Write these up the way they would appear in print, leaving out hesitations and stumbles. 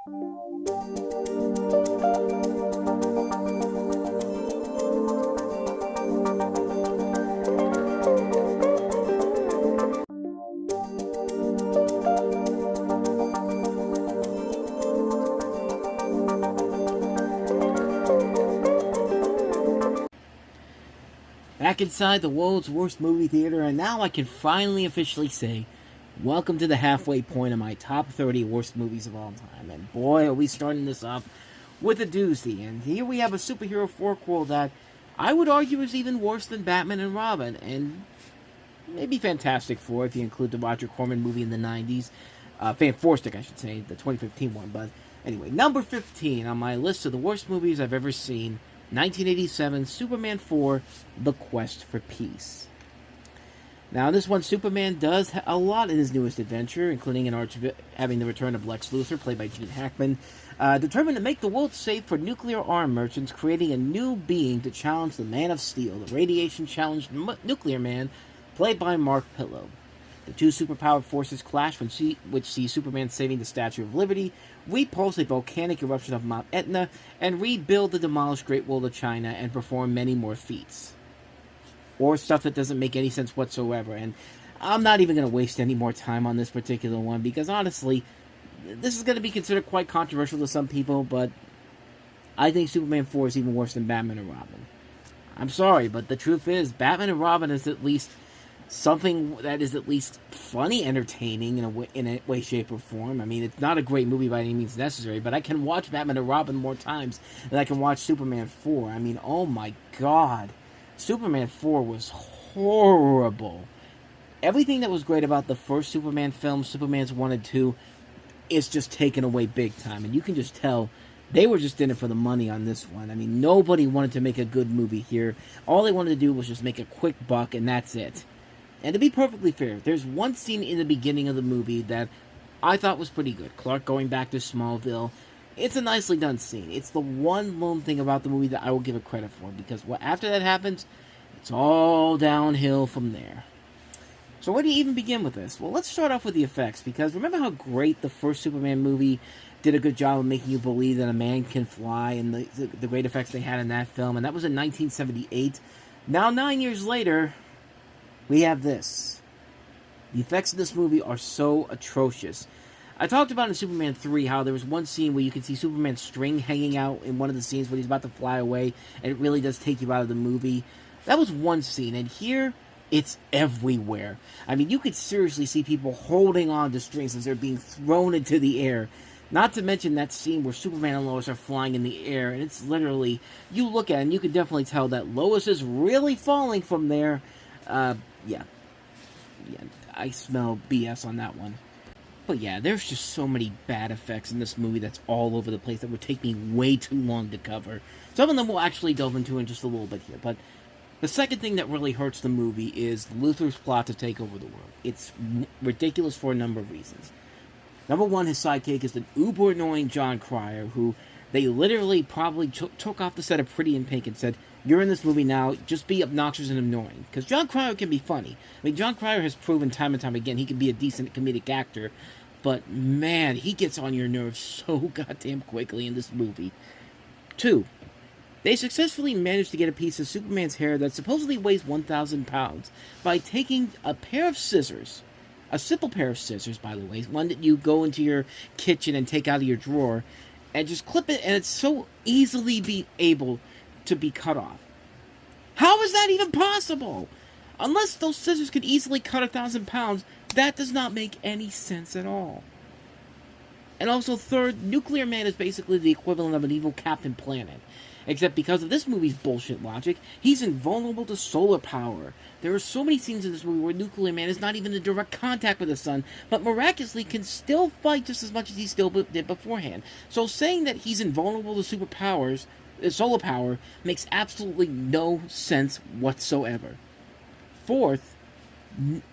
Back inside the world's worst movie theater, and now I can finally officially say, welcome to the halfway point of my top 30 worst movies of all time. And boy, are we starting this off with a doozy. And here we have a superhero forquel that I would argue is even worse than Batman and Robin, and maybe Fantastic Four if you include the Roger Corman movie in the 90s. Four Stick, I should say, the 2015 one. But anyway, number 15 on my list of the worst movies I've ever seen. 1987, Superman 4, The Quest for Peace. Now, in this one, Superman does a lot in his newest adventure, including having the return of Lex Luthor, played by Gene Hackman, determined to make the world safe for nuclear arm merchants, creating a new being to challenge the Man of Steel, the radiation-challenged nuclear man, played by Mark Pillow. The two superpowered forces clash, which sees Superman saving the Statue of Liberty, repulse a volcanic eruption of Mount Etna, and rebuild the demolished Great Wall of China, and perform many more feats. Or stuff that doesn't make any sense whatsoever. And I'm not even going to waste any more time on this particular one, because honestly, this is going to be considered quite controversial to some people, but I think Superman 4 is even worse than Batman and Robin. I'm sorry, but the truth is, Batman and Robin is at least something that is at least funny, entertaining in a way, shape, or form. I mean, it's not a great movie by any means necessary, but I can watch Batman and Robin more times than I can watch Superman 4. I mean, oh my god. Superman 4 was horrible. Everything that was great about the first Superman film, Superman's 1 and 2, is just taken away big time. And you can just tell they were just in it for the money on this one. I mean, nobody wanted to make a good movie here. All they wanted to do was just make a quick buck, and that's it. And to be perfectly fair, there's one scene in the beginning of the movie that I thought was pretty good. Clark going back to Smallville. It's a nicely done scene. It's the one lone thing about the movie that I will give it credit for, because after that happens, it's all downhill from there. So where do you even begin with this? Well, let's start off with the effects, because remember how great the first Superman movie did a good job of making you believe that a man can fly, and the great effects they had in that film, and that was in 1978. Now, 9 years later, we have this. The effects in this movie are so atrocious. I talked about in Superman 3 how there was one scene where you can see Superman's string hanging out in one of the scenes when he's about to fly away, and it really does take you out of the movie. That was one scene, and here, it's everywhere. I mean, you could seriously see people holding on to strings as they're being thrown into the air. Not to mention that scene where Superman and Lois are flying in the air, and it's literally, you look at it and you can definitely tell that Lois is really falling from there. Yeah, I smell BS on that one. But yeah, there's just so many bad effects in this movie that's all over the place that would take me way too long to cover. Some of them we'll actually delve into in just a little bit here, but the second thing that really hurts the movie is Luthor's plot to take over the world. It's ridiculous for a number of reasons. Number one, his sidekick is the uber annoying Jon Cryer, who they literally probably took off the set of Pretty in Pink and said, "You're in this movie now, just be obnoxious and annoying." Because Jon Cryer can be funny. I mean, Jon Cryer has proven time and time again he can be a decent comedic actor, but man, he gets on your nerves so goddamn quickly in this movie. 2, they successfully managed to get a piece of Superman's hair that supposedly weighs 1,000 pounds by taking a pair of scissors, a simple pair of scissors, by the way, one that you go into your kitchen and take out of your drawer, and just clip it, and it's so easily able to be cut off. How is that even possible? Unless those scissors could easily cut 1,000 pounds, that does not make any sense at all. And also, third, Nuclear Man is basically the equivalent of an evil Captain Planet. Except because of this movie's bullshit logic, he's invulnerable to solar power. There are so many scenes in this movie where Nuclear Man is not even in direct contact with the sun, but miraculously can still fight just as much as he still did beforehand. So saying that he's invulnerable to superpowers, solar power, makes absolutely no sense whatsoever. Fourth,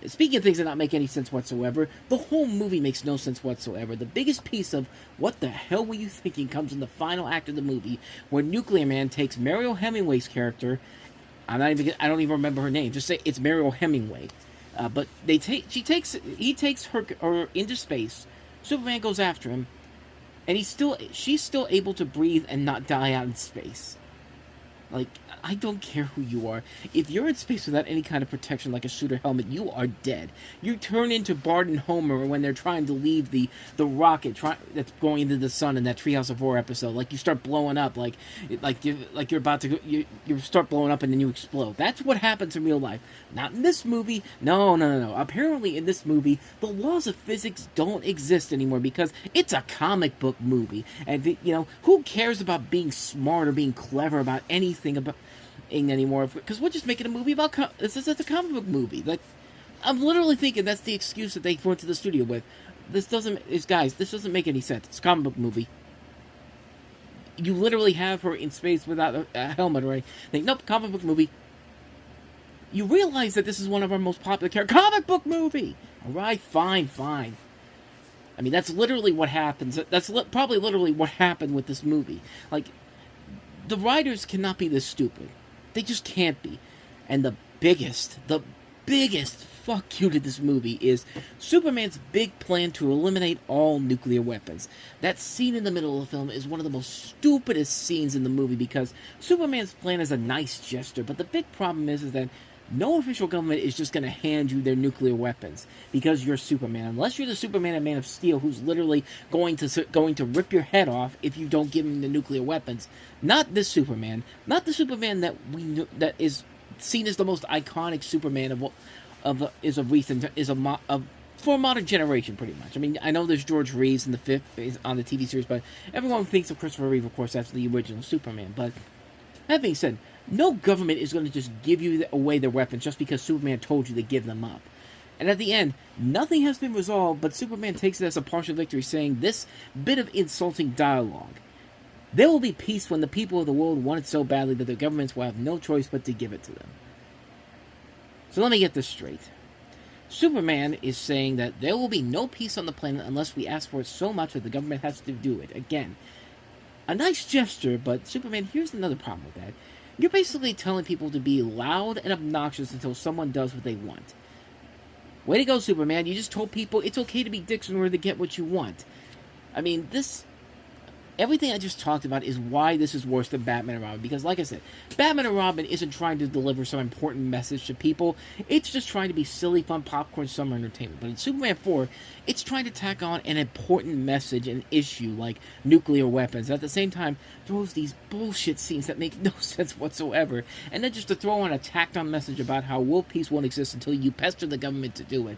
speaking of things that don't make any sense whatsoever, the whole movie makes no sense whatsoever. The biggest piece of what the hell were you thinking comes in the final act of the movie, where Nuclear Man takes Mariel Hemingway's character. I don't even remember her name. Just say it's Mariel Hemingway. But he takes her into space. Superman goes after him, and she's still able to breathe and not die out in space. Like, I don't care who you are. If you're in space without any kind of protection, like a suit or helmet, you are dead. You turn into Bart and Homer when they're trying to leave the rocket that's going into the sun in that Treehouse of Horror episode. Like, you start blowing up, like you're about to go, you start blowing up and then you explode. That's what happens in real life. Not in this movie. No. Apparently, in this movie, the laws of physics don't exist anymore because it's a comic book movie, and who cares about being smart or being clever about anything about anymore, because we're just making a movie about it's a comic book movie. Like, I'm literally thinking that's the excuse that they went to the studio with. This doesn't make any sense. It's a comic book movie. You literally have her in space without a helmet or anything. Nope, comic book movie. You realize that this is one of our most popular comic book movie. Alright, fine. I mean, that's literally what happens. That's probably literally what happened with this movie. Like, the writers cannot be this stupid. They just can't be. And the biggest fuck you to this movie is Superman's big plan to eliminate all nuclear weapons. That scene in the middle of the film is one of the most stupidest scenes in the movie because Superman's plan is a nice gesture, but the big problem is that no official government is just going to hand you their nuclear weapons because you're Superman. Unless you're the Superman and Man of Steel, who's literally going to rip your head off if you don't give him the nuclear weapons. Not this Superman. Not the Superman that is seen as the most iconic Superman for a modern generation, pretty much. I mean, I know there's George Reeves in the fifth on the TV series, but everyone thinks of Christopher Reeve, of course, that's the original Superman. But that being said, no government is going to just give you away their weapons just because Superman told you to give them up. And at the end, nothing has been resolved, but Superman takes it as a partial victory, saying this bit of insulting dialogue: there will be peace when the people of the world want it so badly that their governments will have no choice but to give it to them. So let me get this straight. Superman is saying that there will be no peace on the planet unless we ask for it so much that the government has to do it. Again, a nice gesture, but Superman, here's another problem with that. You're basically telling people to be loud and obnoxious until someone does what they want. Way to go, Superman. You just told people it's okay to be dicks in order to get what you want. I mean, everything I just talked about is why this is worse than Batman and Robin. Because, like I said, Batman and Robin isn't trying to deliver some important message to people. It's just trying to be silly, fun, popcorn, summer entertainment. But in Superman 4, it's trying to tack on an important message and issue like nuclear weapons. At the same time, throws these bullshit scenes that make no sense whatsoever. And then just to throw on a tacked-on message about how world peace won't exist until you pester the government to do it.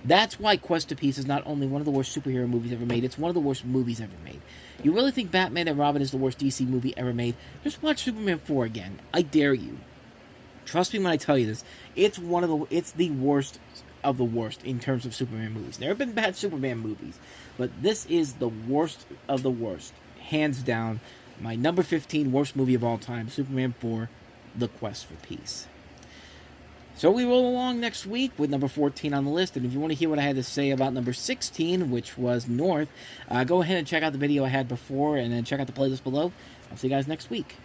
That's why Quest for Peace is not only one of the worst superhero movies ever made, it's one of the worst movies ever made. You really think Batman and Robin is the worst DC movie ever made? Just watch Superman 4 again. I dare you. Trust me when I tell you this. It's the worst of the worst in terms of Superman movies. There have been bad Superman movies, but this is the worst of the worst. Hands down, my number 15 worst movie of all time, Superman 4, The Quest for Peace. So we roll along next week with number 14 on the list, and if you want to hear what I had to say about number 16, which was North, go ahead and check out the video I had before, and then check out the playlist below. I'll see you guys next week.